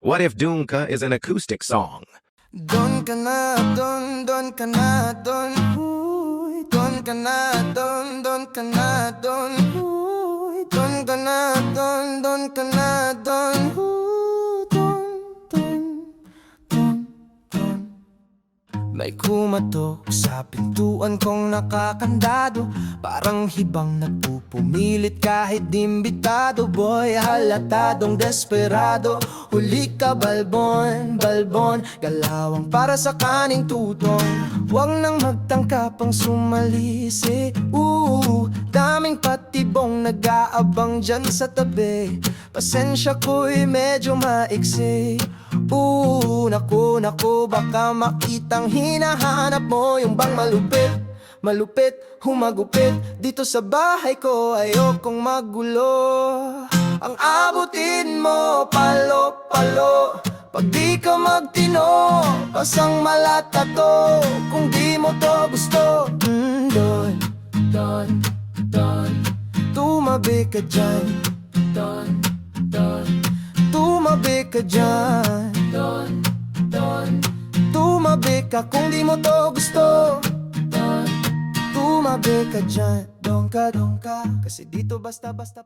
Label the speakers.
Speaker 1: What if Dunka is an acoustic song?
Speaker 2: Don ka na, don ka na, don. Uy, don ka na, don ka na, don. Uy, don ka na, don ka na, don. Uy, don. May kumatok sa pintuan kong nakakandado, parang hibang nagpupumilit kahit imbitado. Boy, halatadong desperado, huli ka balbon, balbon, galawang para sa kaning tutong. Huwag nang magtangka pang sumalisi, daming patibong nag-aabang dyan sa tabi. Pasensya ko'y medyo maiksi. Naku, baka makitang hinahanap mo yung bang malupit, malupit, humagupit. Dito sa bahay ko ayokong magulo. Ang abutin mo, palo-palo. Pag di ka magtino, pasang malata to. Kung di mo to gusto, Don, tumabi ka dyan. Don, tumabi ka dyan. Don, tumabi ka kung di mo to gusto. Don, tumabi ka dyan. Don ka, kasi dito basta-basta